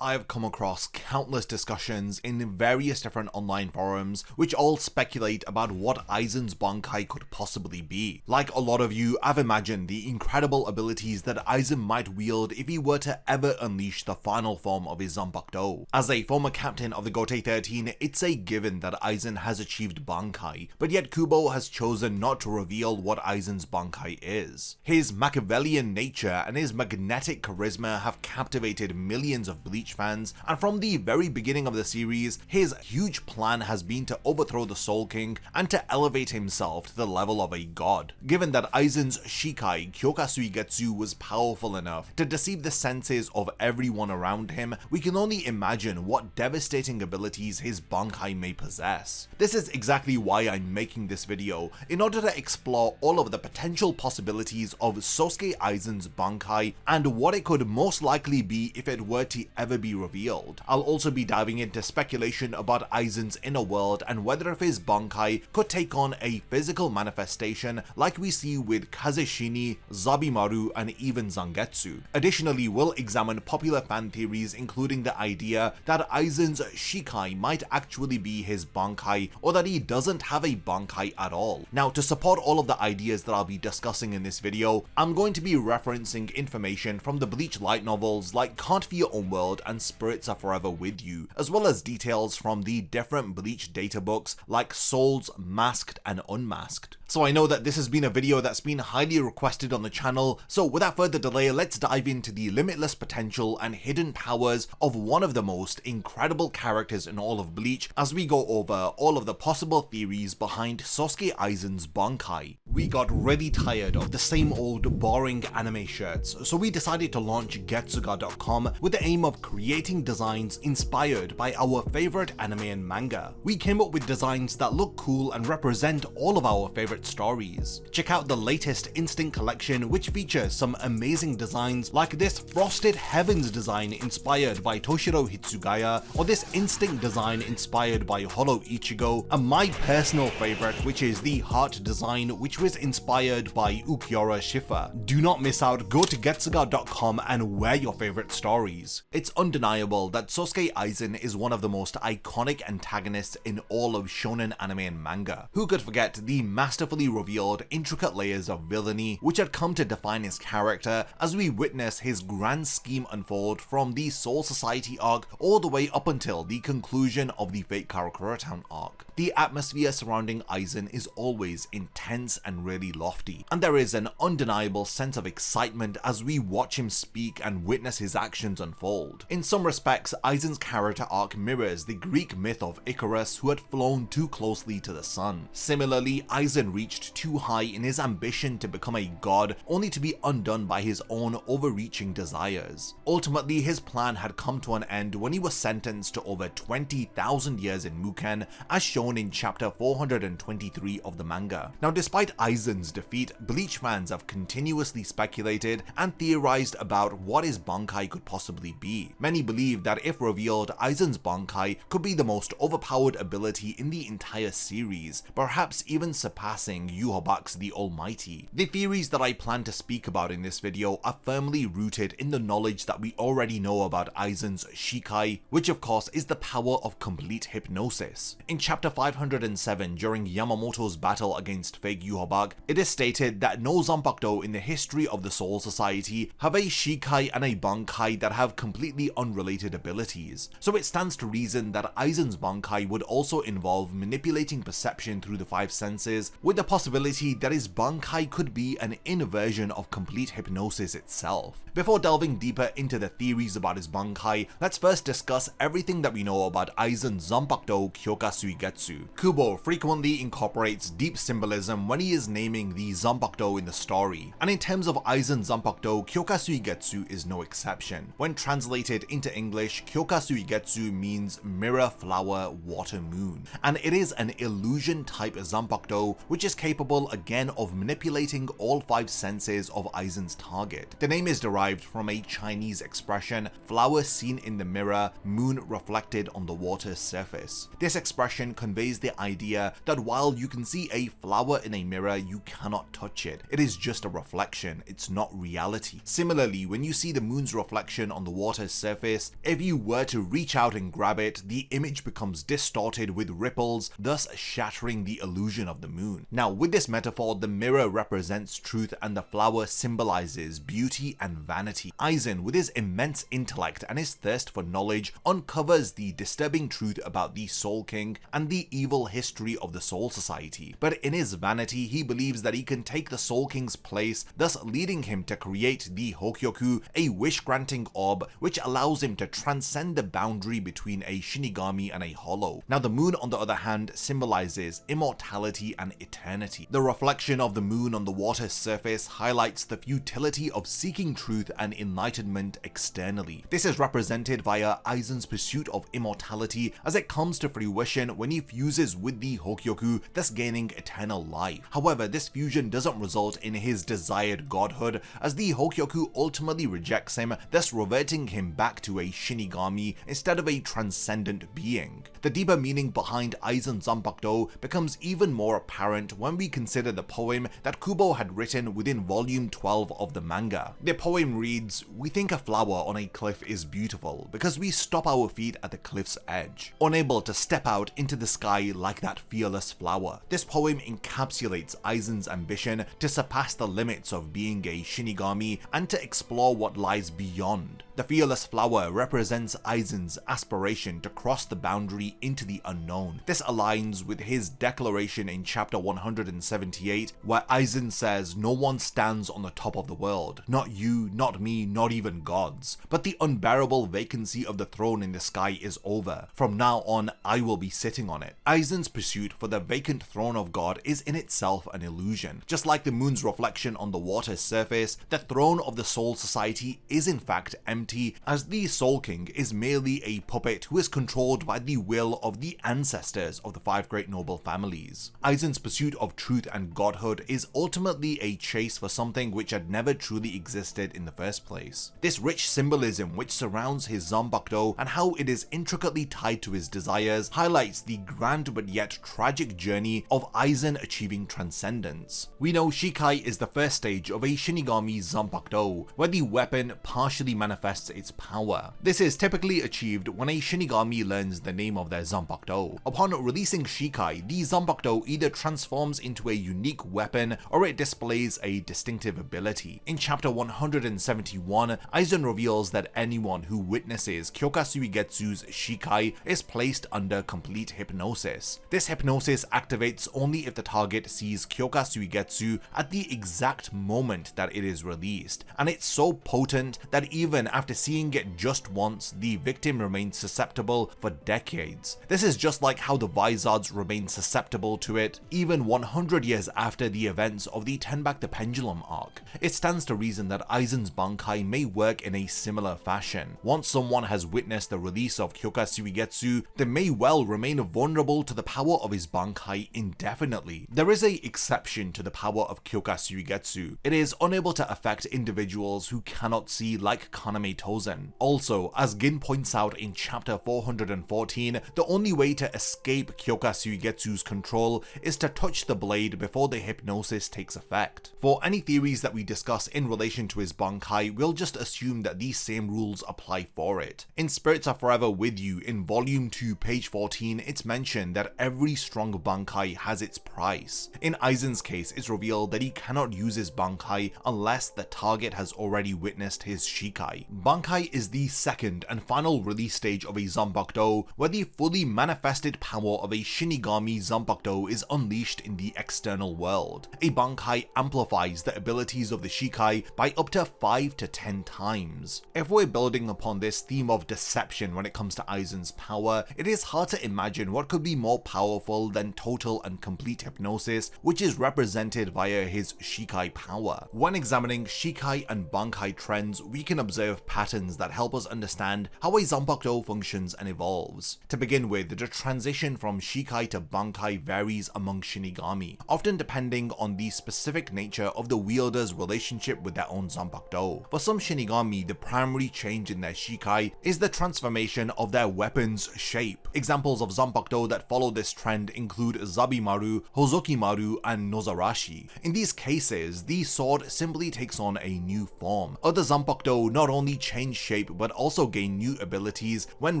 I have come across countless discussions in various different online forums which all speculate about what Aizen's Bankai could possibly be. Like a lot of you, I've imagined the incredible abilities that Aizen might wield if he were to ever unleash the final form of his Zanpakuto. As a former captain of the Gotei 13, it's a given that Aizen has achieved Bankai, but yet Kubo has chosen not to reveal what Aizen's Bankai is. His Machiavellian nature and his magnetic charisma have captivated millions of Bleach fans, and from the very beginning of the series, his huge plan has been to overthrow the Soul King and to elevate himself to the level of a god. Given that Aizen's Shikai, Kyoka Suigetsu, was powerful enough to deceive the senses of everyone around him, we can only imagine what devastating abilities his Bankai may possess. This is exactly why I'm making this video, in order to explore all of the potential possibilities of Sosuke Aizen's Bankai and what it could most likely be if it were to ever be revealed. I'll also be diving into speculation about Aizen's inner world and whether if his Bankai could take on a physical manifestation like we see with Kazeshini, Zabimaru, and even Zangetsu. Additionally, we'll examine popular fan theories including the idea that Aizen's Shikai might actually be his Bankai, or that he doesn't have a Bankai at all. Now, to support all of the ideas that I'll be discussing in this video, I'm going to be referencing information from the Bleach light novels like Can't Be Your Own World and Spirits Are Forever With You, as well as details from the different Bleach data books like Souls, Masked, and Unmasked. So I know that this has been a video that's been highly requested on the channel, so without further delay, let's dive into the limitless potential and hidden powers of one of the most incredible characters in all of Bleach as we go over all of the possible theories behind Sosuke Aizen's Bankai. We got really tired of the same old boring anime shirts, so we decided to launch Getsuga.com with the aim of creating designs inspired by our favorite anime and manga. We came up with designs that look cool and represent all of our favorite stories. Check out the latest Instinct collection, which features some amazing designs like this Frosted Heavens design inspired by Toshiro Hitsugaya, or this Instinct design inspired by Holo Ichigo, and my personal favorite, which is the Heart design, which was inspired by Ukiura Shifa. Do not miss out, go to Getsuga.com and wear your favorite stories. It's undeniable that Sosuke Aizen is one of the most iconic antagonists in all of shonen anime and manga. Who could forget the masterfully revealed intricate layers of villainy which had come to define his character as we witness his grand scheme unfold from the Soul Society arc all the way up until the conclusion of the Fate Karakura Town arc. The atmosphere surrounding Aizen is always intense and really lofty, and there is an undeniable sense of excitement as we watch him speak and witness his actions unfold. In some respects, Aizen's character arc mirrors the Greek myth of Icarus, who had flown too closely to the sun. Similarly, Aizen reached too high in his ambition to become a god, only to be undone by his own overreaching desires. Ultimately, his plan had come to an end when he was sentenced to over 20,000 years in Muken, as shown in chapter 423 of the manga. Now, despite Aizen's defeat, Bleach fans have continuously speculated and theorized about what his Bankai could possibly be. Many believe that if revealed, Aizen's Bankai could be the most overpowered ability in the entire series, perhaps even surpassing Yhwach's the Almighty. The theories that I plan to speak about in this video are firmly rooted in the knowledge that we already know about Aizen's Shikai, which of course is the power of complete hypnosis. In chapter 507, during Yamamoto's battle against fake Yhwach, it is stated that no Zanpakuto in the history of the Soul Society have a Shikai and a Bankai that have completely unrelated abilities. So it stands to reason that Aizen's Bankai would also involve manipulating perception through the five senses, with the possibility that his Bankai could be an inversion of complete hypnosis itself. Before delving deeper into the theories about his Bankai, let's first discuss everything that we know about Aizen's Zanpakuto Kyoka Suigetsu. Kubo frequently incorporates deep symbolism when he is naming the Zanpakuto in the story, and in terms of Aizen's Zanpakuto, Kyoka Suigetsu is no exception. When translated into English, Kyoka Suigetsu means mirror, flower, water, moon, and it is an illusion type Zanpakuto which is capable again of manipulating all five senses of Aizen's target. The name is derived from a Chinese expression, flower seen in the mirror, moon reflected on the water's surface. This expression conveys the idea that while you can see a flower in a mirror mirror, you cannot touch it. It is just a reflection, it's not reality. Similarly, when you see the moon's reflection on the water's surface, if you were to reach out and grab it, the image becomes distorted with ripples, thus shattering the illusion of the moon. Now, with this metaphor, the mirror represents truth and the flower symbolizes beauty and vanity. Aizen, with his immense intellect and his thirst for knowledge, uncovers the disturbing truth about the Soul King and the evil history of the Soul Society. But in his vanity, he believes that he can take the Soul King's place, thus leading him to create the Hogyoku, a wish-granting orb which allows him to transcend the boundary between a Shinigami and a Hollow. Now, the moon, on the other hand, symbolizes immortality and eternity. The reflection of the moon on the water's surface highlights the futility of seeking truth and enlightenment externally. This is represented via Aizen's pursuit of immortality as it comes to fruition when he fuses with the Hogyoku, thus gaining eternal life. However, this fusion doesn't result in his desired godhood, as the Hogyoku ultimately rejects him, thus reverting him back to a Shinigami instead of a transcendent being. The deeper meaning behind Aizen's Zanpakuto becomes even more apparent when we consider the poem that Kubo had written within volume 12 of the manga. The poem reads, "We think a flower on a cliff is beautiful because we stop our feet at the cliff's edge, unable to step out into the sky like that fearless flower." This poem encapsulates Aizen's ambition to surpass the limits of being a Shinigami and to explore what lies beyond. The fearless flower represents Aizen's aspiration to cross the boundary into the unknown. This aligns with his declaration in chapter 178, where Aizen says, "No one stands on the top of the world. Not you, not me, not even gods. But the unbearable vacancy of the throne in the sky is over. From now on, I will be sitting on it." Aizen's pursuit for the vacant throne of God is in itself an illusion. Just like the moon's reflection on the water's surface, the throne of the Soul Society is in fact empty, as the Soul King is merely a puppet who is controlled by the will of the ancestors of the 5 great noble families. Aizen's pursuit of truth and godhood is ultimately a chase for something which had never truly existed in the first place. This rich symbolism which surrounds his Zanpakuto and how it is intricately tied to his desires highlights the grand but yet tragic journey of Aizen achieving transcendence. We know Shikai is the first stage of a Shinigami's Zanpakuto, where the weapon partially manifests its power. This is typically achieved when a Shinigami learns the name of their Zanpakuto. Upon releasing Shikai, the Zanpakuto either transforms into a unique weapon or it displays a distinctive ability. In chapter 171, Aizen reveals that anyone who witnesses Kyoka Suigetsu's Shikai is placed under complete hypnosis. This hypnosis activates only if the target sees Kyoka Suigetsu at the exact moment that it is released, and it's so potent that even after seeing it just once, the victim remains susceptible for decades. This is just like how the Vizards remain susceptible to it even 100 years after the events of the Turn Back the Pendulum arc. It stands to reason that Aizen's Bankai may work in a similar fashion. Once someone has witnessed the release of Kyoka Suigetsu, they may well remain vulnerable to the power of his Bankai indefinitely. There is an exception to the power of Kyoka Suigetsu. It is unable to affect individuals who cannot see, like Kaname Tozen. Also, as Gin points out in chapter 414, the only way to escape Kyoka Suigetsu's control is to touch the blade before the hypnosis takes effect. For any theories that we discuss in relation to his Bankai, we'll just assume that these same rules apply for it. In Spirits Are Forever With You, in volume 2, page 14, it's mentioned that every strong Bankai has its price. In Aizen's case, it's revealed that he cannot use his Bankai unless the target has already witnessed his Shikai. Bankai is the second and final release stage of a Zanpakuto, where the fully manifested power of a Shinigami Zanpakuto is unleashed in the external world. A Bankai amplifies the abilities of the Shikai by up to 5 to 10 times. If we're building upon this theme of deception when it comes to Aizen's power, it is hard to imagine what could be more powerful than total and complete hypnosis, which is represented via his Shikai power. When examining Shikai and Bankai trends, we can observe patterns that help us understand how a Zanpakuto functions and evolves. To begin with, the transition from Shikai to Bankai varies among Shinigami, often depending on the specific nature of the wielder's relationship with their own Zanpakuto. For some Shinigami, the primary change in their Shikai is the transformation of their weapon's shape. Examples of Zanpakuto that follow this trend include Zabimaru, Hozokimaru, and Nozarashi. In these cases, the sword simply takes on a new form. Other Zanpakuto not only change shape but also gain new abilities when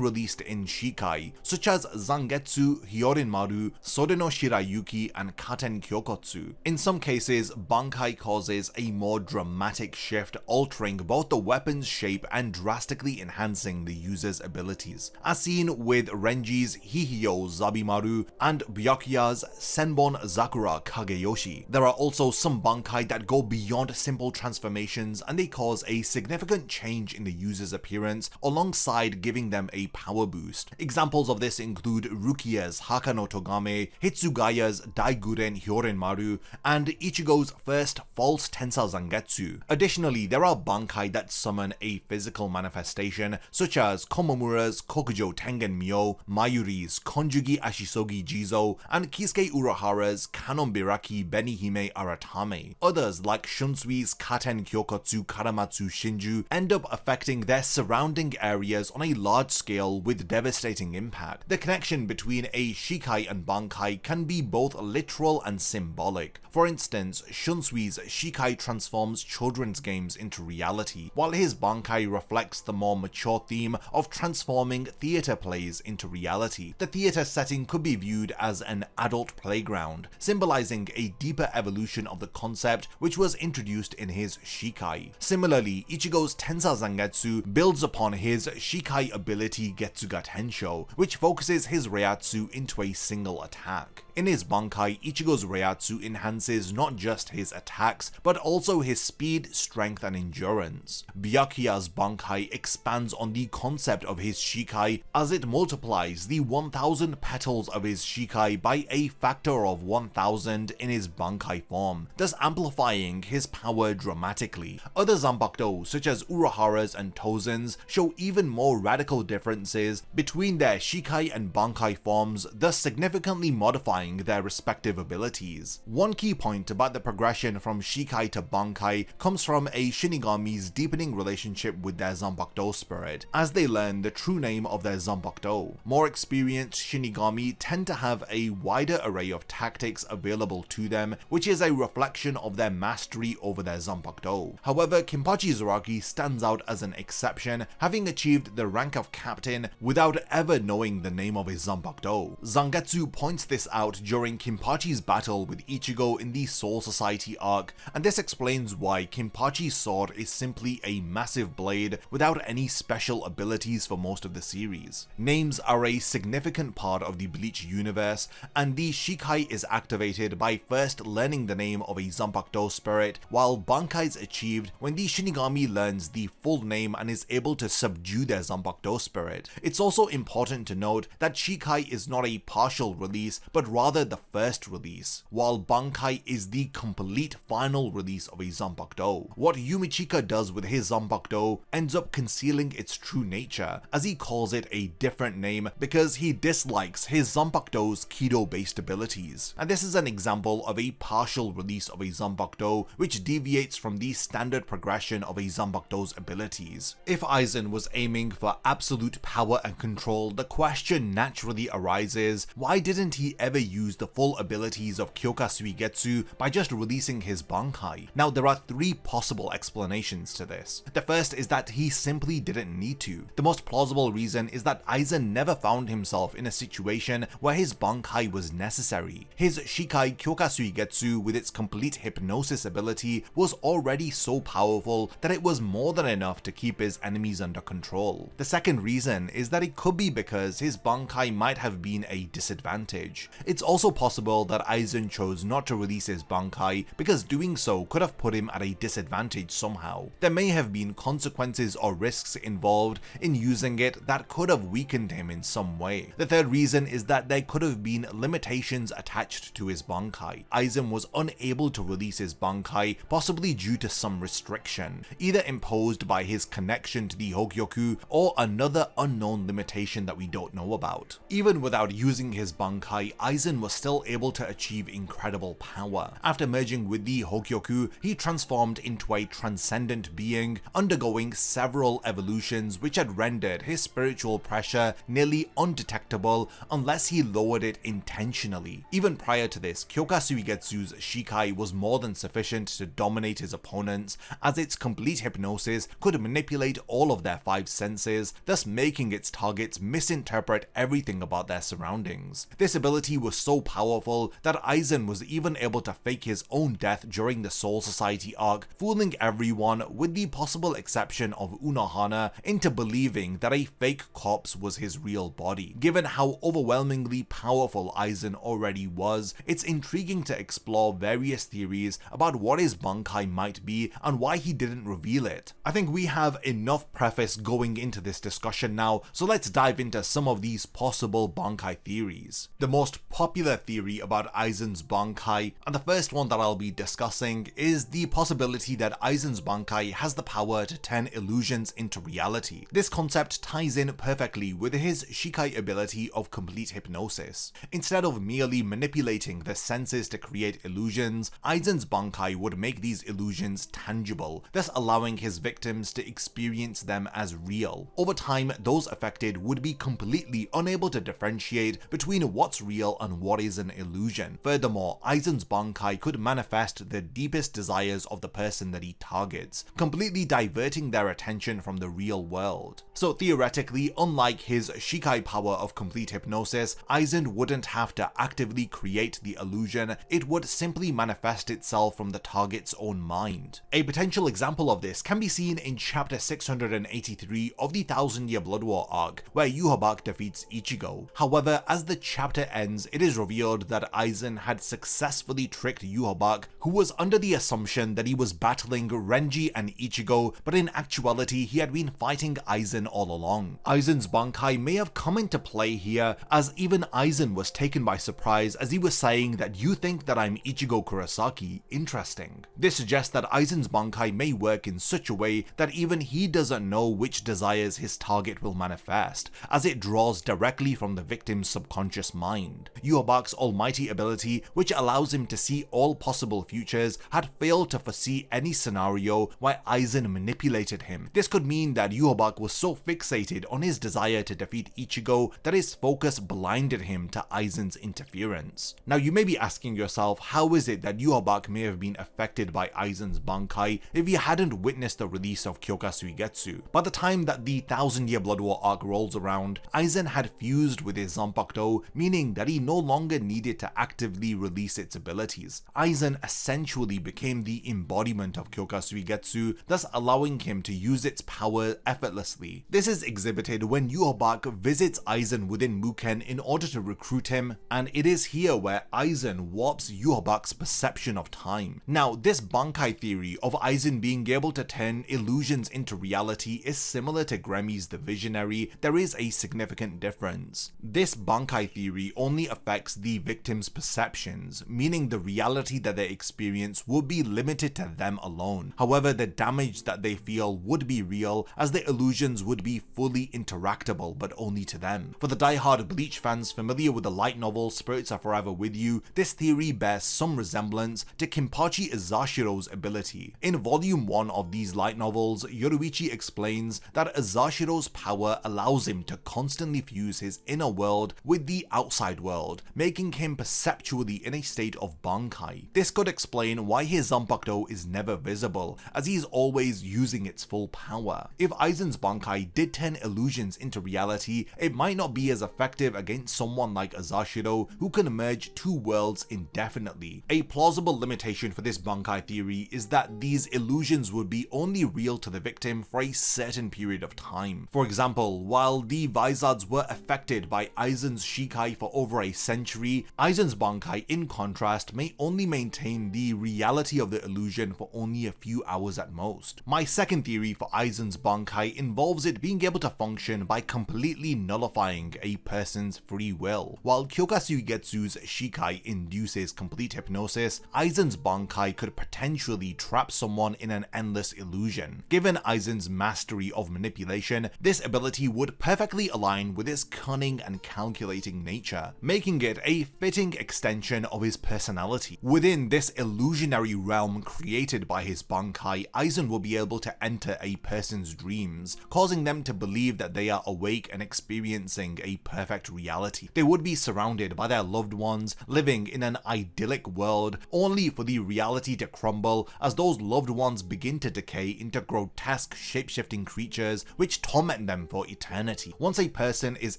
released in Shikai, such as Zangetsu, Hyorinmaru, Sodeno Shirayuki, and Katen Kyokotsu. In some cases, Bankai causes a more dramatic shift, altering both the weapon's shape and drastically enhancing the user's abilities, as seen with Renji's Hihyo Zabimaru and Byakuya's Senbon Zakura Kageyoshi. There are also some Bankai that go beyond simple transformations and they cause a significant change in the user's appearance alongside giving them a power boost. Examples of this include Rukia's Hakano Togame, Hitsugaya's Daiguren Hyorinmaru, and Ichigo's first false Tensa Zangetsu. Additionally, there are Bankai that summon a physical manifestation, such as Komomura's Kokujo Tengen Myo, Mayuri's Konjugi Ashisogi Jizo, and Kisuke Urahara's Kanon Biraki Benihime Aratame. Others, like Shunsui's Katen Kyokotsu Karamatsu Shinju, end up affecting their surrounding areas on a large scale with devastating impact. The connection between a Shikai and Bankai can be both literal and symbolic. For instance, Shunsui's Shikai transforms children's games into reality, while his Bankai reflects the more mature theme of transforming theater plays into reality. The theater setting could be viewed as an adult playground, symbolizing a deeper evolution of the concept which was introduced in his Shikai. Similarly, Ichigo's Tensa Zangetsu builds upon his Shikai ability Getsuga Tensho, which focuses his Reiatsu into a single attack. In his Bankai, Ichigo's Reiatsu enhances not just his attacks, but also his speed, strength, and endurance. Byakuya's Bankai expands on the concept of his Shikai as it multiplies the 1000 petals of his Shikai by a factor of 1000 in his Bankai form, thus amplifying his power dramatically. Other Zanpakuto, such as Urahara's and Tozen's, show even more radical differences between their Shikai and Bankai forms, thus significantly modifying their respective abilities. One key point about the progression from Shikai to Bankai comes from a Shinigami's deepening relationship with their Zanpakuto spirit, as they learn the true name of their Zanpakuto. More experienced Shinigami tend to have a wider array of tactics available to them, which is a reflection of their mastery over their Zanpakuto. However, Kinpachi Zaraki stands out as an exception, having achieved the rank of captain without ever knowing the name of his Zanpakuto. Zangetsu points this out during Kinpachi's battle with Ichigo in the Soul Society arc, and this explains why Kinpachi's sword is simply a massive blade without any special abilities for most of the series. Names are a significant part of the Bleach universe, and the Shikai is activated by first learning the name of a Zanpakuto spirit, while Bankai is achieved when the Shinigami learns the full name and is able to subdue their Zanpakuto spirit. It's also important to note that Shikai is not a partial release, but rather the first release, while Bankai is the complete final release of a Zanpakuto. What Yumichika does with his Zanpakuto ends up concealing its true nature, as he calls it a different name because he dislikes his Zanpakuto's Kido-based abilities. And this is an example of a partial release of a Zanpakuto which deviates from the standard progression of a Zanpakuto's abilities. If Aizen was aiming for absolute power and control, the question naturally arises, why didn't he ever use the full abilities of Kyoka Suigetsu by just releasing his Bankai? Now, there are three possible explanations to this. The first is that he simply didn't need to. The most plausible reason is that Aizen never found himself in a situation where his Bankai was necessary. His Shikai Kyoka Suigetsu with its complete hypnosis ability was already so powerful that it was more than enough to keep his enemies under control. The second reason is that it could be because his Bankai might have been a disadvantage. It's also possible that Aizen chose not to release his Bankai because doing so could have put him at a disadvantage somehow. There may have been consequences or risks involved in using it that could have weakened him in some way. The third reason is that there could have been limitations attached to his Bankai. Aizen was unable to release his Bankai, possibly due to some restriction, either imposed by his connection to the Hogyoku or another unknown limitation that we don't know about. Even without using his Bankai, Aizen was still able to achieve incredible power. After merging with the Hogyoku, he transformed into a transcendent being, undergoing several evolutions which had rendered his spiritual pressure nearly undetectable unless he lowered it intentionally. Even prior to this, Kyoka Suigetsu's Shikai was more than sufficient to dominate his opponents, as its complete hypnosis could manipulate all of their 5 senses, thus making its targets misinterpret everything about their surroundings. This ability was so powerful that Aizen was even able to fake his own death during the Soul Society arc, fooling everyone with the possible exception of Unohana into believing that a fake corpse was his real body. Given how overwhelmingly powerful Aizen already was, it's intriguing to explore various theories about what his Bankai might be and why he didn't reveal it. I think we have enough preface going into this discussion now, so let's dive into some of these possible Bankai theories. The most popular theory about Aizen's Bankai, and the first one that I'll be discussing, is the possibility that Aizen's Bankai has the power to turn illusions into reality. This concept ties in perfectly with his Shikai ability of complete hypnosis. Instead of merely manipulating the senses to create illusions, Aizen's Bankai would make these illusions tangible, thus allowing his victims to experience them as real. Over time, those affected would be completely unable to differentiate between what's real and what is an illusion. Furthermore, Aizen's Bankai could manifest the deepest desires of the person that he targets, completely diverting their attention from the real world. So theoretically, unlike his Shikai power of complete hypnosis, Aizen wouldn't have to actively create the illusion, it would simply manifest itself from the target's own mind. A potential example of this can be seen in chapter 683 of the 1000-Year Blood War arc, where Yhwach defeats Ichigo. However, as the chapter ends, it is revealed that Aizen had successfully tricked Yhwach, who was under the assumption that he was battling Renji and Ichigo, but in actuality he had been fighting Aizen all along. Aizen's Bankai may have come into play here, as even Aizen was taken by surprise as he was saying that you think that I'm Ichigo Kurosaki, interesting. This suggests that Aizen's Bankai may work in such a way that even he doesn't know which desires his target will manifest, as it draws directly from the victim's subconscious mind. Yhwach's almighty ability, which allows him to see all possible futures, had failed to foresee any scenario where Aizen manipulated him. This could mean that Yhwach was so fixated on his desire to defeat Ichigo that his focus blinded him to Aizen's interference. Now you may be asking yourself, how is it that Yhwach may have been affected by Aizen's Bankai if he hadn't witnessed the release of Kyoka Suigetsu? By the time that the 1000-Year Blood War arc rolls around, Aizen had fused with his Zanpakuto, meaning that he no longer needed to actively release its abilities. Aizen essentially became the embodiment of Kyoka Suigetsu, thus allowing him to use its power effortlessly. This is exhibited when Yhwach visits Aizen within Muken in order to recruit him, and it is here where Aizen warps Yhwach's perception of time. Now, this Bankai theory of Aizen being able to turn illusions into reality is similar to Gremmy's The Visionary. There is a significant difference. This Bankai theory only affects the victim's perceptions, meaning the reality that they experience would be limited to them alone. However, the damage that they feel would be real, as the illusions would be fully interactable, but only to them. For the die-hard Bleach fans familiar with the light novel Spirits Are Forever With You, this theory bears some resemblance to Kenpachi Izashiro's ability. In volume 1 of these light novels, Yoruichi explains that Izashiro's power allows him to constantly fuse his inner world with the outside world, making him perceptually in a state of Bankai. This could explain why his Zanpakuto is never visible, as he's always using its full power. If Aizen's Bankai did turn illusions into reality, it might not be as effective against someone like Izashiro, who can merge two worlds indefinitely. A plausible limitation for this Bankai theory is that these illusions would be only real to the victim for a certain period of time. For example, while the Vizards were affected by Aizen's Shikai for over a century, Aizen's Bankai in contrast may only maintain the reality of the illusion for only a few hours at most. My second theory for Aizen's Bankai involves it being able to function by completely nullifying a person's free will. While Kyoka Suigetsu's Shikai induces complete hypnosis, Aizen's Bankai could potentially trap someone in an endless illusion. Given Aizen's mastery of manipulation, this ability would perfectly align with his cunning and calculating nature, making it a fitting extension of his personality. Within this illusionary realm created by his Bankai, Aizen will be able to enter a person's dreams, causing them to believe that they are awake and experiencing a perfect reality. They would be surrounded by their loved ones, living in an idyllic world, only for the reality to crumble as those loved ones begin to decay into grotesque shape-shifting creatures which torment them for eternity. Once a person is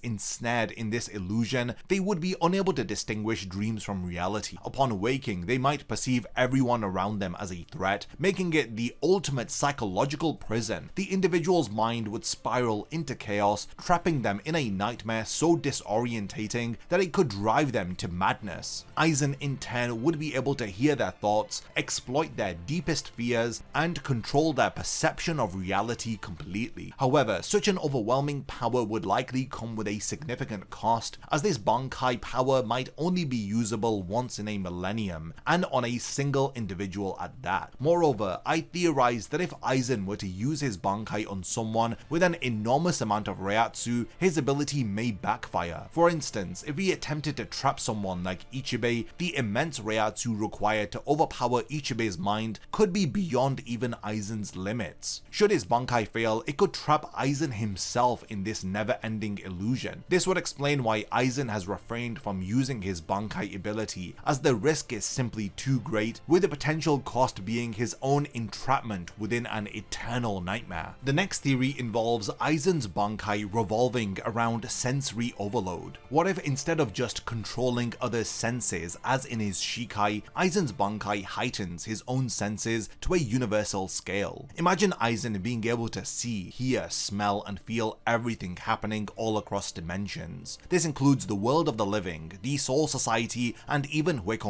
ensnared in this illusion, they would be unable to distinguish dreams from reality. Upon waking, they might perceive everyone around them as a threat, making it the ultimate psychological prison. The individual's mind would spiral into chaos, trapping them in a nightmare so disorientating that it could drive them to madness. Aizen in turn would be able to hear their thoughts, exploit their deepest fears, and control their perception of reality completely. However, such an overwhelming power would likely come with a significant cost, as this Bankai power might only be usable once in a millennium, and on a single individual at that. Moreover, I theorize that if Aizen were to use his Bankai on someone with an enormous amount of Reiatsu, his ability may backfire. For instance, if he attempted to trap someone like Ichibei, the immense Reiatsu required to overpower Ichibei's mind could be beyond even Aizen's limits. Should his Bankai fail, it could trap Aizen himself in this never-ending illusion. This would explain why Aizen has refrained from using his Bankai ability, as the risk is simply too great, with the potential cost being his own entrapment within an eternal nightmare. The next theory involves Aizen's Bankai revolving around sensory overload. What if instead of just controlling other senses as in his Shikai, Aizen's Bankai heightens his own senses to a universal scale? Imagine Aizen being able to see, hear, smell, and feel everything happening all across dimensions. This includes the world of the living, the Soul Society, and even Hueco.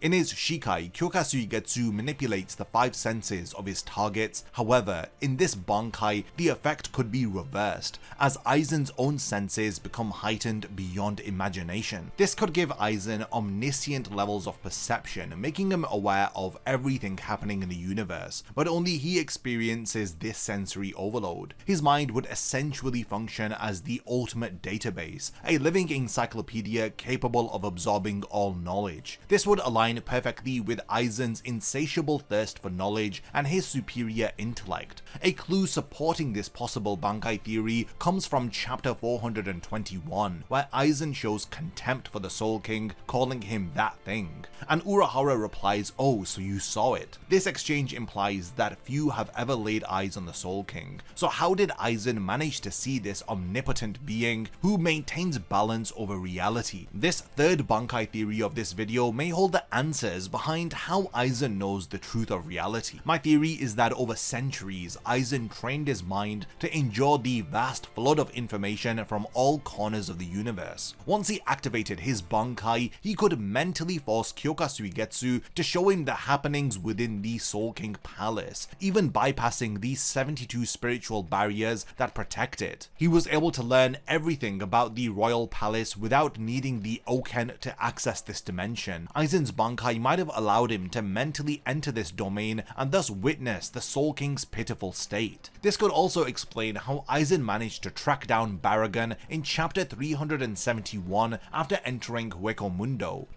In his Shikai, Kyoka Suigetsu manipulates the 5 senses of his targets. However, in this Bankai, the effect could be reversed, as Aizen's own senses become heightened beyond imagination. This could give Aizen omniscient levels of perception, making him aware of everything happening in the universe, but only he experiences this sensory overload. His mind would essentially function as the ultimate database, a living encyclopedia capable of absorbing all knowledge. This would align perfectly with Aizen's insatiable thirst for knowledge and his superior intellect. A clue supporting this possible Bankai theory comes from chapter 421, where Aizen shows contempt for the Soul King, calling him that thing, and Urahara replies, "Oh, so you saw it." This exchange implies that few have ever laid eyes on the Soul King. So how did Aizen manage to see this omnipotent being who maintains balance over reality? This third Bankai theory of this video may hold the answers behind how Aizen knows the truth of reality. My theory is that over centuries, Aizen trained his mind to endure the vast flood of information from all corners of the universe. Once he activated his Bankai, he could mentally force Kyoka Suigetsu to show him the happenings within the Soul King Palace, even bypassing the 72 spiritual barriers that protect it. He was able to learn everything about the Royal Palace without needing the Oken to access this dimension. Aizen's Bankai might have allowed him to mentally enter this domain and thus witness the Soul King's pitiful state. This could also explain how Aizen managed to track down Baragon in chapter 371 after entering Hueco.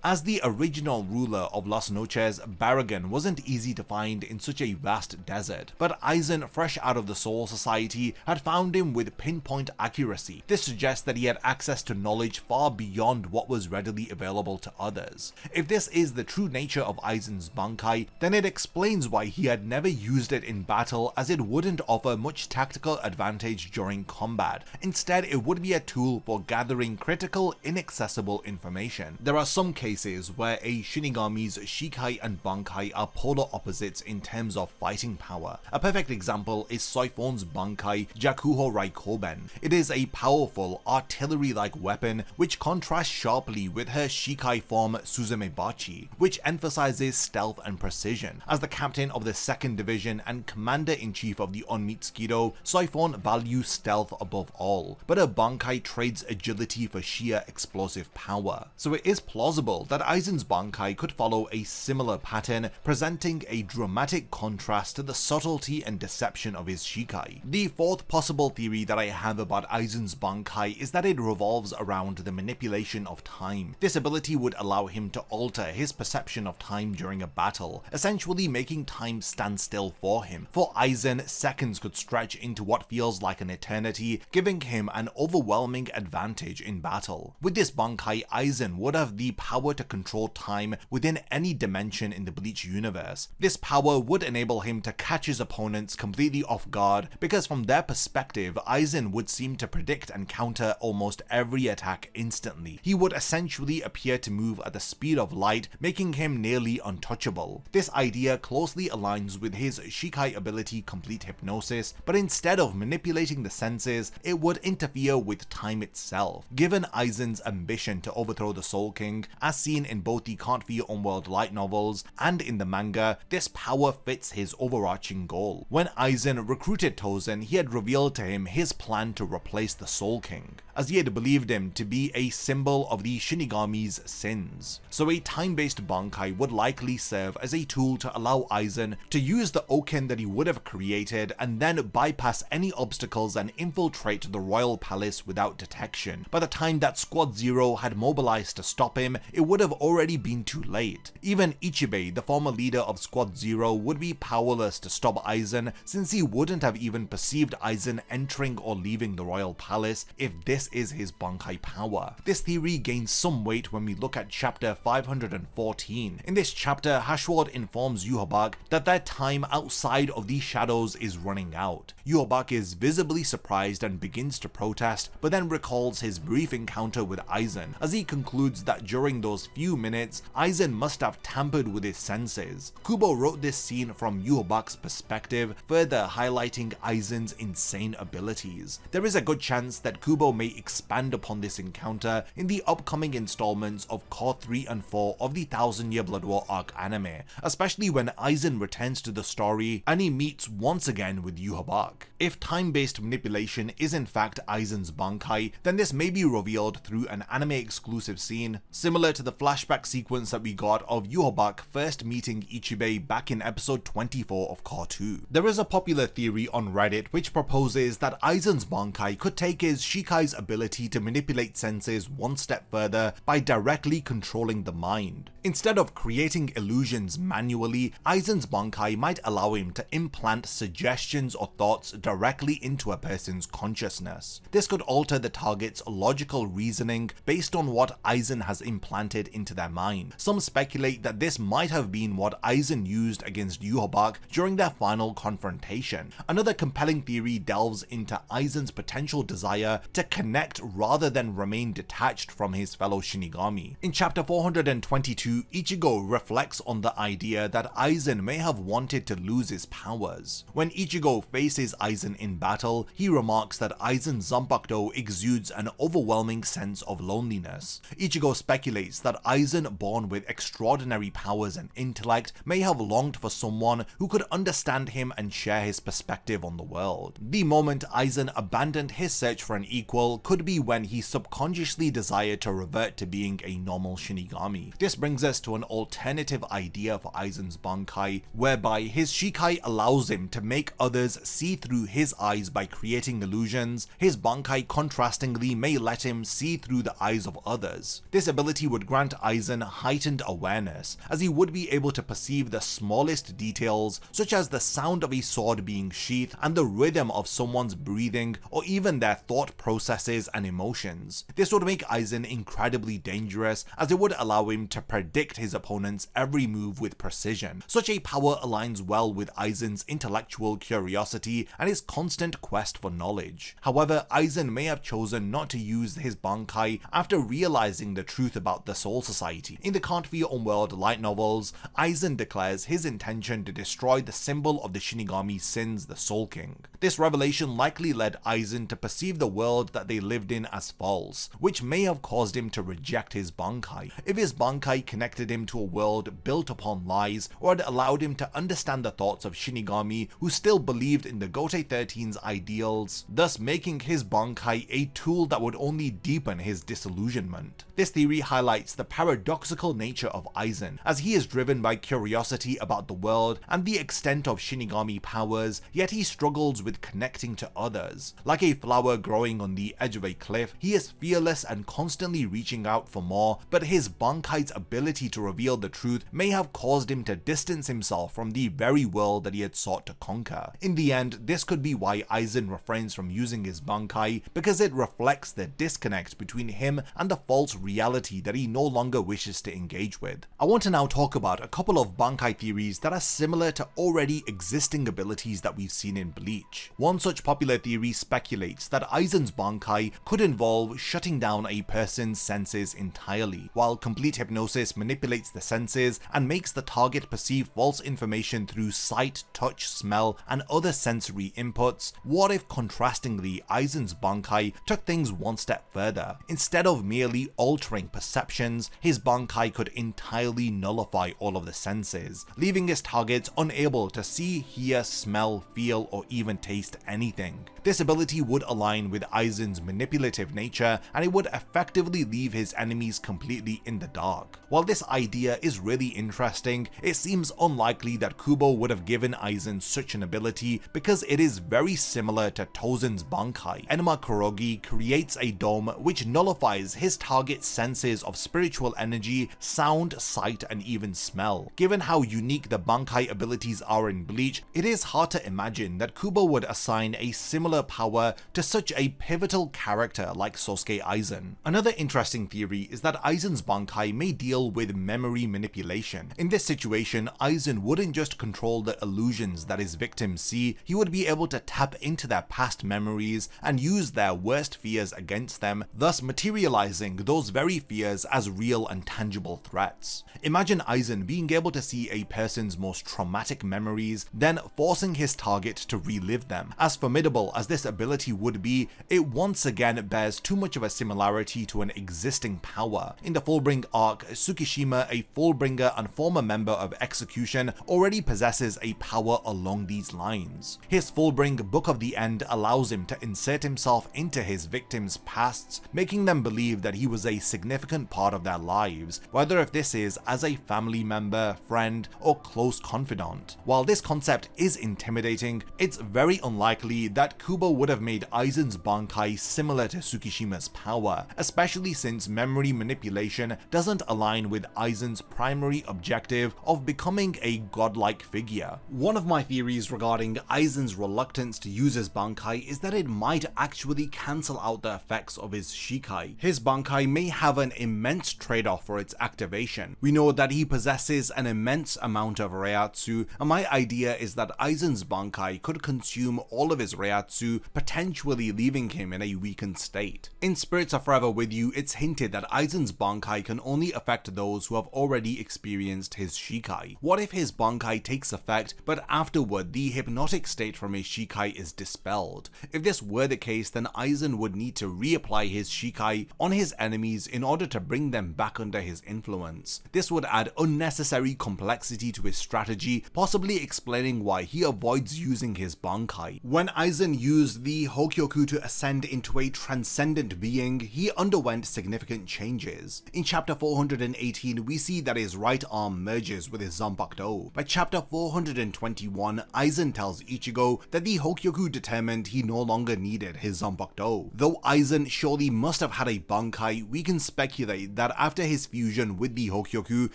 As the original ruler of Las Noches, Baragon wasn't easy to find in such a vast desert, but Aizen, fresh out of the Soul Society, had found him with pinpoint accuracy. This suggests that he had access to knowledge far beyond what was readily available to others. If this is the true nature of Aizen's Bankai, then it explains why he had never used it in battle, as it wouldn't offer much tactical advantage during combat. Instead, it would be a tool for gathering critical, inaccessible information. There are some cases where a Shinigami's Shikai and Bankai are polar opposites in terms of fighting power. A perfect example is Soifon's Bankai, Jakuho Raikoben. It is a powerful, artillery-like weapon which contrasts contrasts sharply with her Shikai form Suzumebachi, which emphasizes stealth and precision. As the captain of the 2nd Division and commander-in-chief of the Onmitsukido, Soifon values stealth above all, but her Bankai trades agility for sheer explosive power. So it is plausible that Aizen's Bankai could follow a similar pattern, presenting a dramatic contrast to the subtlety and deception of his Shikai. The 4th possible theory that I have about Aizen's Bankai is that it revolves around the manipulation of time. This ability would allow him to alter his perception of time during a battle, essentially making time stand still for him. For Aizen, seconds could stretch into what feels like an eternity, giving him an overwhelming advantage in battle. With this Bankai, Aizen would have the power to control time within any dimension in the Bleach universe. This power would enable him to catch his opponents completely off guard, because from their perspective, Aizen would seem to predict and counter almost every attack instantly. He would essentially appear to move at the speed of light, making him nearly untouchable. This idea closely aligns with his Shikai ability Complete Hypnosis, but instead of manipulating the senses, it would interfere with time itself. Given Aizen's ambition to overthrow the Soul King, as seen in both the Can't Feel Unworld light novels and in the manga, this power fits his overarching goal. When Aizen recruited Tozen, he had revealed to him his plan to replace the Soul King, as he had believed him to be a symbol of the Shinigami's sins. So a time-based Bankai would likely serve as a tool to allow Aizen to use the Oken that he would have created and then bypass any obstacles and infiltrate the royal palace without detection. By the time that Squad Zero had mobilized to stop him, it would have already been too late. Even Ichibei, the former leader of Squad Zero, would be powerless to stop Aizen, since he wouldn't have even perceived Aizen entering or leaving the royal palace if this is his Bankai power. This theory gains some weight when we look at chapter 514. In this chapter, Hashward informs Yhwach that their time outside of these shadows is running out. Yhwach is visibly surprised and begins to protest, but then recalls his brief encounter with Aizen, as he concludes that during those few minutes, Aizen must have tampered with his senses. Kubo wrote this scene from Yhwach's perspective, further highlighting Aizen's insane abilities. There is a good chance that Kubo may expand upon this encounter in the upcoming installments of Core 3 and 4 of the 1000-Year Blood War arc anime, especially when Aizen returns to the story and he meets once again with Yhwach. If time-based manipulation is in fact Aizen's Bankai, then this may be revealed through an anime-exclusive scene, similar to the flashback sequence that we got of Yhwach first meeting Ichibei back in episode 24 of Core 2. There is a popular theory on Reddit which proposes that Aizen's Bankai could take his Shikai's ability to manipulate senses one step further by directly controlling the mind. Instead of creating illusions manually, Aizen's Bankai might allow him to implant suggestions or thoughts directly into a person's consciousness. This could alter the target's logical reasoning based on what Aizen has implanted into their mind. Some speculate that this might have been what Aizen used against Yhwach during their final confrontation. Another compelling theory delves into Aizen's potential desire to connect rather than remain detached from his fellow Shinigami. In chapter 422, Ichigo reflects on the idea that Aizen may have wanted to lose his powers. When Ichigo faces Aizen in battle, he remarks that Aizen Zanpakuto exudes an overwhelming sense of loneliness. Ichigo speculates that Aizen, born with extraordinary powers and intellect, may have longed for someone who could understand him and share his perspective on the world. The moment Aizen abandoned his search for an equal could be when he subconsciously desired to revert to being a normal Shinigami. This brings us to an alternative idea for Aizen's Bankai, whereby his Shikai allows him to make others see through his eyes by creating illusions. His Bankai contrastingly may let him see through the eyes of others. This ability would grant Aizen heightened awareness, as he would be able to perceive the smallest details, such as the sound of a sword being sheathed and the rhythm of someone's breathing, or even their thought processes and emotions. This would make Aizen incredibly dangerous, as it would allow him to predict his opponent's every move with precision. Such a power aligns well with Aizen's intellectual curiosity and his constant quest for knowledge. However, Aizen may have chosen not to use his Bankai after realizing the truth about the Soul Society. In the Can't Feel Unworld light novels, Aizen declares his intention to destroy the symbol of the Shinigami's sins, the Soul King. This revelation likely led Aizen to perceive the world that they lived in as false, which may have have caused him to reject his Bankai. If his Bankai connected him to a world built upon lies, or had allowed him to understand the thoughts of Shinigami who still believed in the Gotei 13's ideals, thus making his Bankai a tool that would only deepen his disillusionment. This theory highlights the paradoxical nature of Aizen, as he is driven by curiosity about the world and the extent of Shinigami powers, yet he struggles with connecting to others. Like a flower growing on the edge of a cliff, he is fearless and constantly reaching out for more, but his Bankai's ability to reveal the truth may have caused him to distance himself from the very world that he had sought to conquer. In the end, this could be why Aizen refrains from using his Bankai, because it reflects the disconnect between him and the false reality that he no longer wishes to engage with. I want to now talk about a couple of Bankai theories that are similar to already existing abilities that we've seen in Bleach. One such popular theory speculates that Aizen's Bankai could involve shutting down a person's senses entirely. While complete hypnosis manipulates the senses and makes the target perceive false information through sight, touch, smell, and other sensory inputs, what if contrastingly Aizen's Bankai took things one step further? Instead of merely altering perceptions, his Bankai could entirely nullify all of the senses, leaving his targets unable to see, hear, smell, feel, or even taste anything. This ability would align with Aizen's manipulative nature, and it would effectively leave his enemies completely in the dark. While this idea is really interesting, it seems unlikely that Kubo would have given Aizen such an ability because it is very similar to Tozen's Bankai. Enma Kurogi creates a dome which nullifies his target's senses of spiritual energy, sound, sight, and even smell. Given how unique the Bankai abilities are in Bleach, it is hard to imagine that Kubo would assign a similar power to such a pivotal character like Sosuke Aizen. Another interesting theory is that Aizen's Bankai may deal with memory manipulation. In this situation, Aizen wouldn't just control the illusions that his victims see, he would be able to tap into their past memories and use their worst fears against them, thus materializing those very fears as real and tangible threats. Imagine Aizen being able to see a person's most traumatic memories, then forcing his target to relive them. As formidable as this ability would be, it once again bears too much of a similarity to an existing power. In the Fullbring arc, Tsukishima, a Fullbringer and former member of Execution, already possesses a power along these lines. His Fullbring Book of the End allows him to insert himself into his victims' pasts, making them believe that he was a significant part of their lives, whether if this is as a family member, friend, or close confidant. While this concept is intimidating, it's very unlikely that Kubo would have made Aizen's Bankai similar to Tsukishima's power, especially since memory manipulation doesn't align with Aizen's primary objective of becoming a godlike figure. One of my theories regarding Aizen's reluctance to use his Bankai is that it might actually cancel out the effects of his Shikai. His Bankai may have an immense trade-off for its activation. We know that he possesses an immense amount of Reiatsu, and my idea is that Aizen's Bankai could consume all of his Reiatsu, potentially leaving him in a weakened state. In Spirits Are Forever With You, it's hinted that Aizen's Bankai can only affect those who have already experienced his Shikai. What if his Bankai takes effect, but afterward the hypnotic state from his Shikai is dispelled? If this were the case, then Aizen would need to reapply his Shikai on his enemies in order to bring them back under his influence. This would add unnecessary complexity to his strategy, possibly explaining why he avoids using his Bankai. When Aizen used the Hogyoku to ascend into a transcendent being, he underwent significant changes. In chapter 418, we see that his right arm merges with his Zanpakuto. By chapter 421, Aizen tells Ichigo that the Hogyoku determined he no longer needed his Zanpakuto. Though Aizen surely must have had a Bankai, we can speculate that after his fusion with the Hogyoku,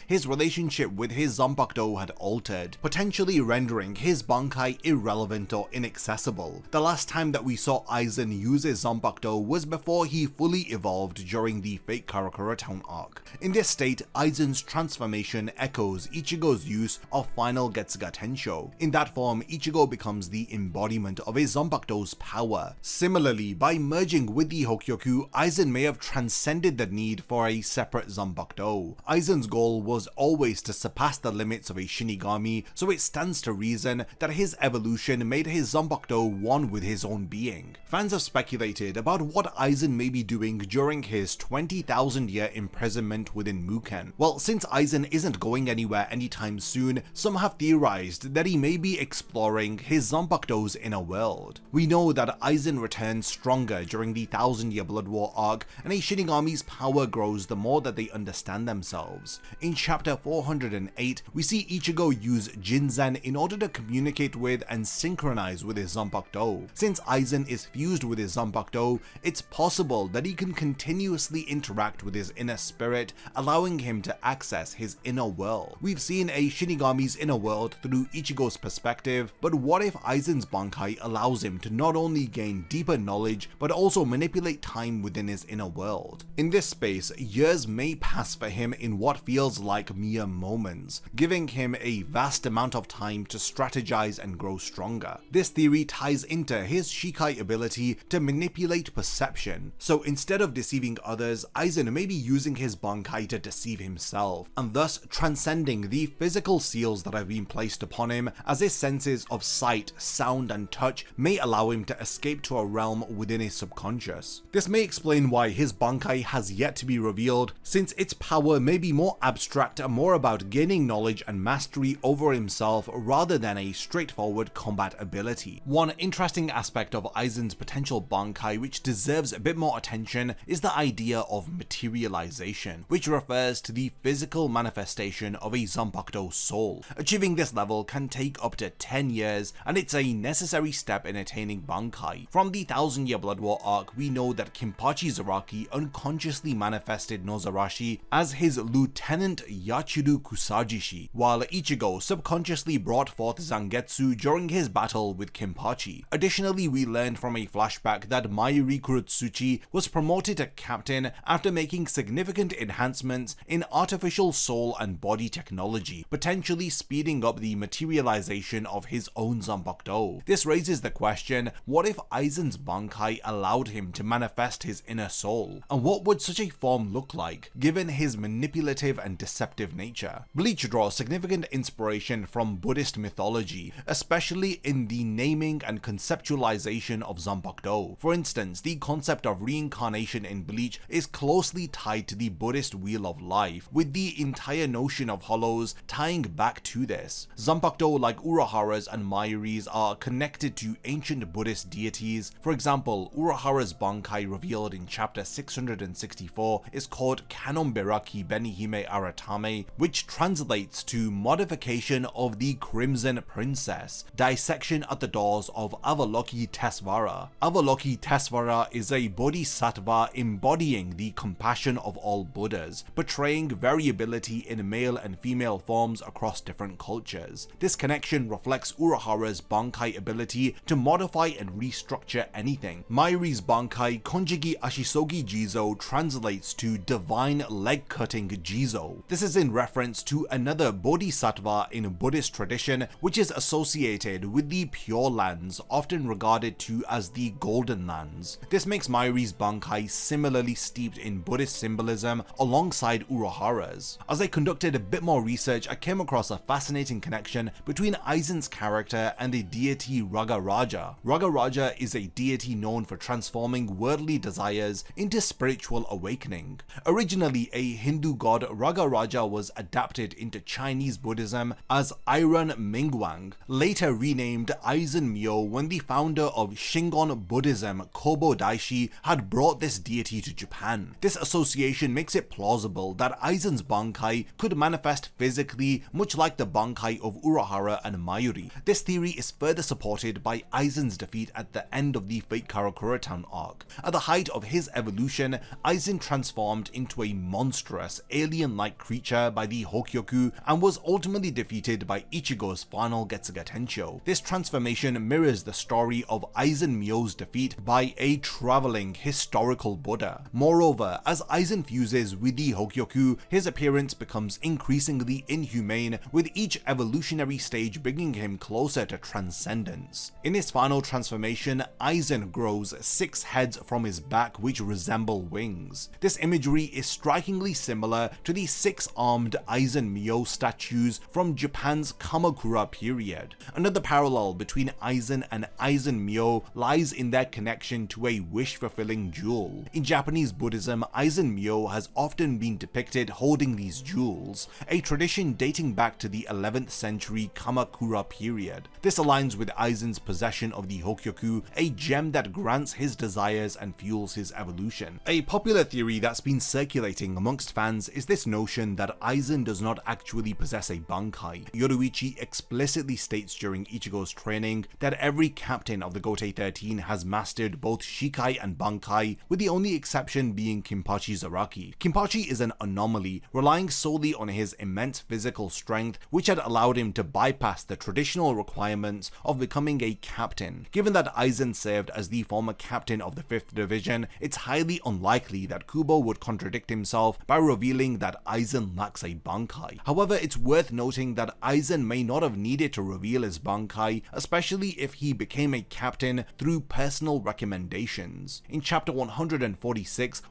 his relationship with his Zanpakuto had altered, potentially rendering his Bankai irrelevant or inaccessible. The last time that we saw Aizen use his Zanpakuto was before he fully evolved during the Fake Karakura Town arc. In this state, Aizen's transformation echoes Ichigo's use of Final Getsuga Tensho. In that form, Ichigo becomes the embodiment of his Zanpakuto's power. Similarly, by merging with the Hogyoku, Aizen may have transcended the need for a separate Zanpakuto. Aizen's goal was always to surpass the limits of a Shinigami, so it stands to reason that his evolution made his Zanpakuto one with his own being. Fans have speculated about what Aizen may be doing during during his 20,000-year imprisonment within Muken. Well, since Aizen isn't going anywhere anytime soon, some have theorized that he may be exploring his Zanpakuto's inner world. We know that Aizen returns stronger during the 1000-year Blood War arc, and a Shinigami's power grows the more that they understand themselves. In chapter 408, we see Ichigo use Jinzen in order to communicate with and synchronize with his Zanpakuto. Since Aizen is fused with his Zanpakuto, it's possible that he can continuously interact with his inner spirit, allowing him to access his inner world. We've seen a Shinigami's inner world through Ichigo's perspective, but what if Aizen's Bankai allows him to not only gain deeper knowledge, but also manipulate time within his inner world? In this space, years may pass for him in what feels like mere moments, giving him a vast amount of time to strategize and grow stronger. This theory ties into his Shikai ability to manipulate perception, so instead of deceiving others, Aizen may be using his Bankai to deceive himself, and thus transcending the physical seals that have been placed upon him, as his senses of sight, sound and touch may allow him to escape to a realm within his subconscious. This may explain why his Bankai has yet to be revealed, since its power may be more abstract and more about gaining knowledge and mastery over himself rather than a straightforward combat ability. One interesting aspect of Aizen's potential Bankai which deserves a bit more attention is the idea of materialization, which refers to the physical manifestation of a Zanpakuto soul. Achieving this level can take up to 10 years, and it's a necessary step in attaining Bankai. From the 1000-year Blood War arc, we know that Kinpachi Zaraki unconsciously manifested Nozarashi as his lieutenant Yachuru Kusajishi, while Ichigo subconsciously brought forth Zangetsu during his battle with Kinpachi. Additionally, we learned from a flashback that Mayuri Kurotsuchi was promoted to captain after making significant enhancements in artificial soul and body technology, potentially speeding up the materialization of his own Zanpakuto. This raises the question, what if Aizen's Bankai allowed him to manifest his inner soul? And what would such a form look like, given his manipulative and deceptive nature? Bleach draws significant inspiration from Buddhist mythology, especially in the naming and conceptualization of Zanpakuto. For instance, the concept of reincarnation in Bleach is closely tied to the Buddhist wheel of life, with the entire notion of hollows tying back to this. Zanpakuto, like Urahara's and Mayuri's, are connected to ancient Buddhist deities. For example, Urahara's Bankai revealed in chapter 664 is called Kanonberaki Benihime Aratame, which translates to modification of the Crimson Princess, dissection at the doors of Avalokitesvara. Avalokitesvara is a bodhisattva embodying the compassion of all Buddhas, portraying variability in male and female forms across different cultures. This connection reflects Urahara's Bankai ability to modify and restructure anything. Mayuri's Bankai Konjiki Ashisogi Jizo translates to divine leg-cutting Jizo. This is in reference to another bodhisattva in Buddhist tradition, which is associated with the Pure Lands, often regarded to as the Golden Lands. This makes Mayuri's Bankai similarly steeped in Buddhist symbolism alongside Urahara's. As I conducted a bit more research, I came across a fascinating connection between Aizen's character and the deity Ragaraja. Ragaraja is a deity known for transforming worldly desires into spiritual awakening. Originally a Hindu god, Ragaraja was adapted into Chinese Buddhism as Iron Mingwang, later renamed Aizen Myo when the founder of Shingon Buddhism, Kobo Daishi, had brought this deity to Japan. This association makes it plausible that Aizen's Bankai could manifest physically, much like the Bankai of Urahara and Mayuri. This theory is further supported by Aizen's defeat at the end of the Fate Karakura Town arc. At the height of his evolution, Aizen transformed into a monstrous, alien-like creature by the Hogyoku and was ultimately defeated by Ichigo's final Getsuga Tensho. This transformation mirrors the story of Aizen Myo's defeat by a traveling historical Buddha. Moreover, as Aizen fuses with the Hogyoku, his appearance becomes increasingly inhumane, with each evolutionary stage bringing him closer to transcendence. In his final transformation, Aizen grows 6 heads from his back which resemble wings. This imagery is strikingly similar to the 6-armed Aizen Myo statues from Japan's Kamakura period. Another parallel between Aizen and Aizen Myo lies in their connection to a wish-fulfilling jewel. In Japanese Buddhism, Aizen Myo has often been depicted holding these jewels, a tradition dating back to the 11th century Kamakura period. This aligns with Aizen's possession of the Hogyoku, a gem that grants his desires and fuels his evolution. A popular theory that's been circulating amongst fans is this notion that Aizen does not actually possess a Bankai. Yoruichi explicitly states during Ichigo's training that every captain of the Gotei 13 has mastered both Shikai and Bankai, with the only exception being Kinpachi Zaraki. Kinpachi is an anomaly, relying solely on his immense physical strength, which had allowed him to bypass the traditional requirements of becoming a captain. Given that Aizen served as the former captain of the 5th Division, it's highly unlikely that Kubo would contradict himself by revealing that Aizen lacks a Bankai. However, it's worth noting that Aizen may not have needed to reveal his Bankai, especially if he became a captain through personal recommendations. In chapter 146,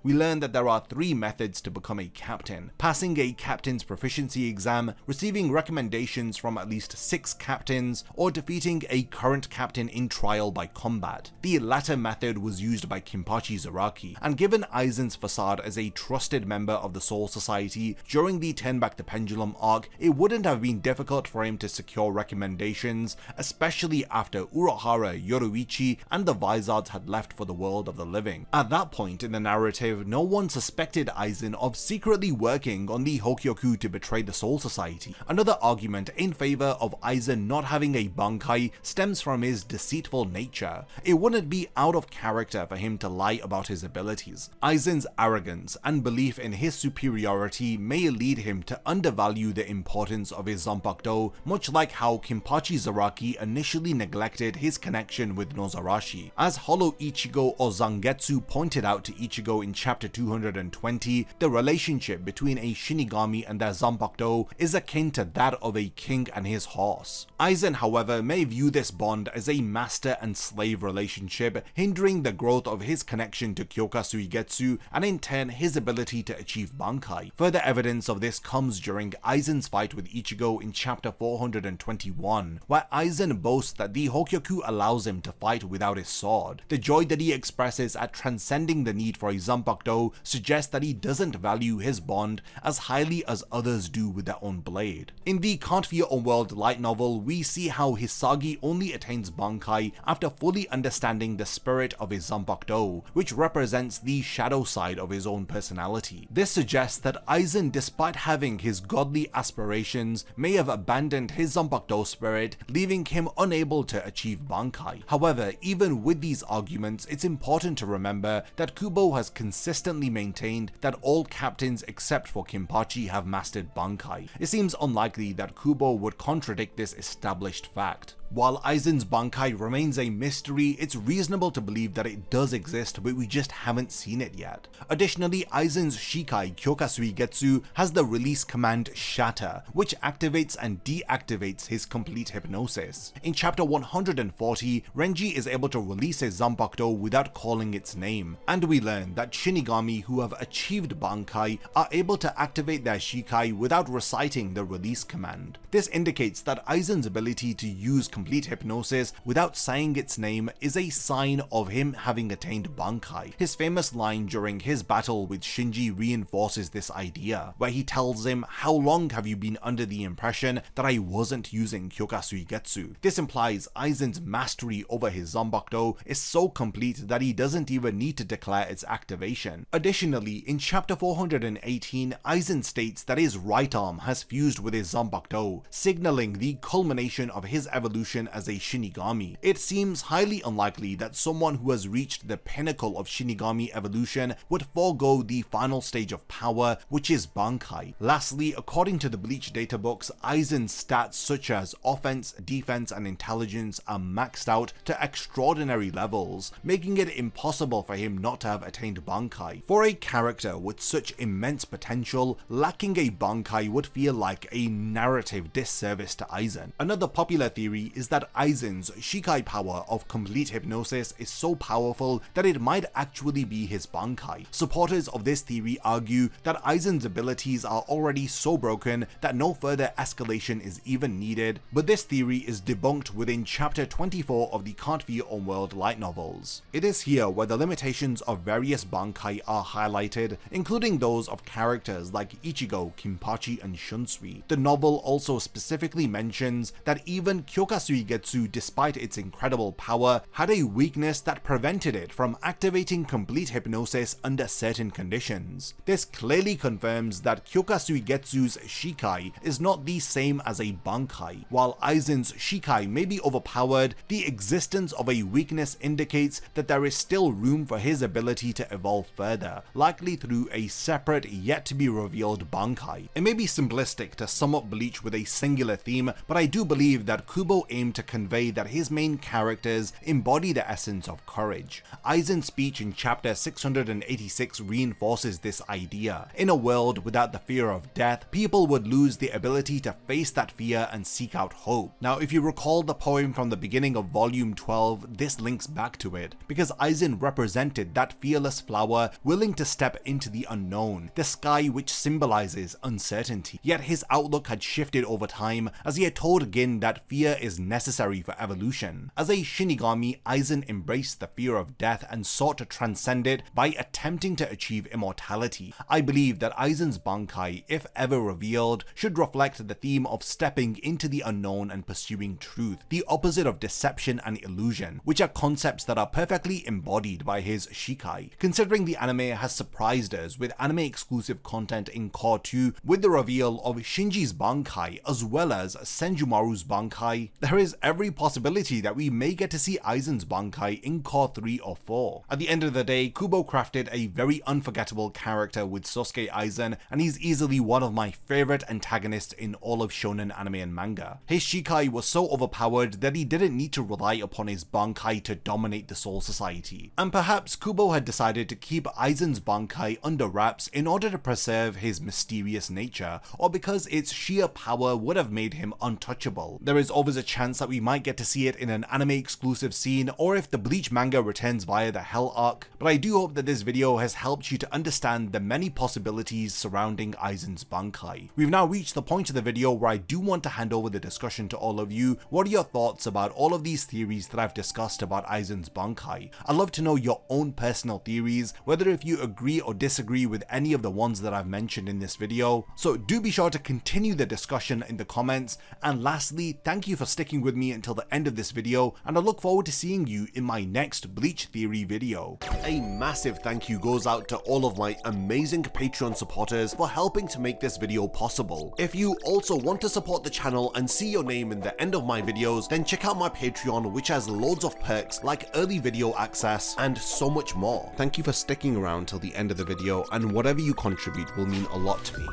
we learn that there are 3 methods to become a captain: passing a captain's proficiency exam, receiving recommendations from at least 6 captains, or defeating a current captain in trial by combat. The latter method was used by Kinpachi Zaraki, and given Aizen's facade as a trusted member of the Soul Society during the Turn Back the Pendulum arc, it wouldn't have been difficult for him to secure recommendations, especially after Urohara, Yoruichi, and the Vizards had left for the world of the living. At that point in the narrative, no one suspected Aizen of secretly working on the Hogyoku to betray the Soul Society. Another argument in favor of Aizen not having a Bankai stems from his deceitful nature. It wouldn't be out of character for him to lie about his abilities. Aizen's arrogance and belief in his superiority may lead him to undervalue the importance of his Zanpakuto, much like how Kinpachi Zaraki initially neglected his connection with Nozarashi. As Hollow Ichigo or Zangetsu pointed out to Ichigo in chapter 220, the relationship between a Shinigami and their Zanpakuto is akin to that of a king and his horse. Aizen, however, may view this bond as a master and slave relationship, hindering the growth of his connection to Kyoka Suigetsu and in turn his ability to achieve Bankai. Further evidence of this comes during Aizen's fight with Ichigo in chapter 421, where Aizen boasts that the Hogyoku allows him to fight without his sword. The joy that he expresses at transcending the need for a Zanpakuto suggests that he doesn't value his bond as highly as others do with their own blade. In the Can't Fear Your World light novel, we see how Hisagi only attains Bankai after fully understanding the spirit of his Zanpakuto, which represents the shadow side of his own personality. This suggests that Aizen, despite having his godly aspirations, may have abandoned his Zanpakuto spirit, leaving him unable to achieve Bankai. However, even with these arguments, it's important to remember that Kubo has consistently maintained that all captains except for Kinpachi have mastered Bankai. It seems unlikely that Kubo would contradict this established fact. While Aizen's Bankai remains a mystery, it's reasonable to believe that it does exist, but we just haven't seen it yet. Additionally, Aizen's Shikai Kyoka Suigetsu has the release command Shatter, which activates and deactivates his complete hypnosis. In chapter 140, Renji is able to release his Zanpakuto without calling its name, and we learn that Shinigami who have achieved Bankai are able to activate their Shikai without reciting the release command. This indicates that Aizen's ability to use complete hypnosis without saying its name is a sign of him having attained Bankai. His famous line during his battle with Shinji reinforces this idea, where he tells him, "How long have you been under the impression that I wasn't using Kyoka Suigetsu?" This implies Aizen's mastery over his Zanpakuto is so complete that he doesn't even need to declare its activation. Additionally, in chapter 418, Aizen states that his right arm has fused with his Zanpakuto, signaling the culmination of his evolution as a Shinigami. It seems highly unlikely that someone who has reached the pinnacle of Shinigami evolution would forego the final stage of power, which is Bankai. Lastly, according to the Bleach databooks, Aizen's stats such as offense, defense, and intelligence are maxed out to extraordinary levels, making it impossible for him not to have attained Bankai. For a character with such immense potential, lacking a Bankai would feel like a narrative disservice to Aizen. Another popular theory is that Aizen's Shikai power of complete hypnosis is so powerful that it might actually be his Bankai. Supporters of this theory argue that Aizen's abilities are already so broken that no further escalation is even needed, but this theory is debunked within chapter 24 of the Can't Be Your Own World light novels. It is here where the limitations of various Bankai are highlighted, including those of characters like Ichigo, Kinpachi, and Shunsui. The novel also specifically mentions that even Kyoka Suigetsu, despite its incredible power, had a weakness that prevented it from activating complete hypnosis under certain conditions. This clearly confirms that Kyoka Suigetsu's Shikai is not the same as a Bankai. While Aizen's Shikai may be overpowered, the existence of a weakness indicates that there is still room for his ability to evolve further, likely through a separate yet to be revealed Bankai. It may be simplistic to sum up Bleach with a singular theme, but I do believe that Kubo aimed to convey that his main characters embody the essence of courage. Aizen's speech in chapter 686 reinforces this idea. In a world without the fear of death, people would lose the ability to face that fear and seek out hope. Now, if you recall the poem from the beginning of volume 12, this links back to it, because Aizen represented that fearless flower willing to step into the unknown, the sky which symbolizes uncertainty. Yet his outlook had shifted over time, as he had told Gin that fear is necessary for evolution. As a Shinigami, Aizen embraced the fear of death and sought to transcend it by attempting to achieve immortality. I believe that Aizen's Bankai, if ever revealed, should reflect the theme of stepping into the unknown and pursuing truth, the opposite of deception and illusion, which are concepts that are perfectly embodied by his Shikai. Considering the anime has surprised us with anime exclusive content in Core 2 with the reveal of Shinji's Bankai as well as Senjumaru's Bankai, there is every possibility that we may get to see Aizen's Bankai in Core 3 or 4. At the end of the day, Kubo crafted a very unforgettable character with Sosuke Aizen, and he's easily one of my favorite antagonists in all of shonen anime and manga. His Shikai was so overpowered that he didn't need to rely upon his Bankai to dominate the Soul Society. And perhaps Kubo had decided to keep Aizen's Bankai under wraps in order to preserve his mysterious nature, or because its sheer power would have made him untouchable. There is always a chance that we might get to see it in an anime exclusive scene, or if the Bleach manga returns via the Hell arc, but I do hope that this video has helped you to understand the many possibilities surrounding Aizen's Bankai. We've now reached the point of the video where I do want to hand over the discussion to all of you. What are your thoughts about all of these theories that I've discussed about Aizen's Bankai? I'd love to know your own personal theories, whether if you agree or disagree with any of the ones that I've mentioned in this video, so do be sure to continue the discussion in the comments. And lastly, thank you for sticking with me until the end of this video, and I look forward to seeing you in my next Bleach theory video. A massive thank you goes out to all of my amazing Patreon supporters for helping to make this video possible. If you also want to support the channel and see your name in the end of my videos, then check out my Patreon, which has loads of perks like early video access and so much more. Thank you for sticking around till the end of the video, and whatever you contribute will mean a lot to me.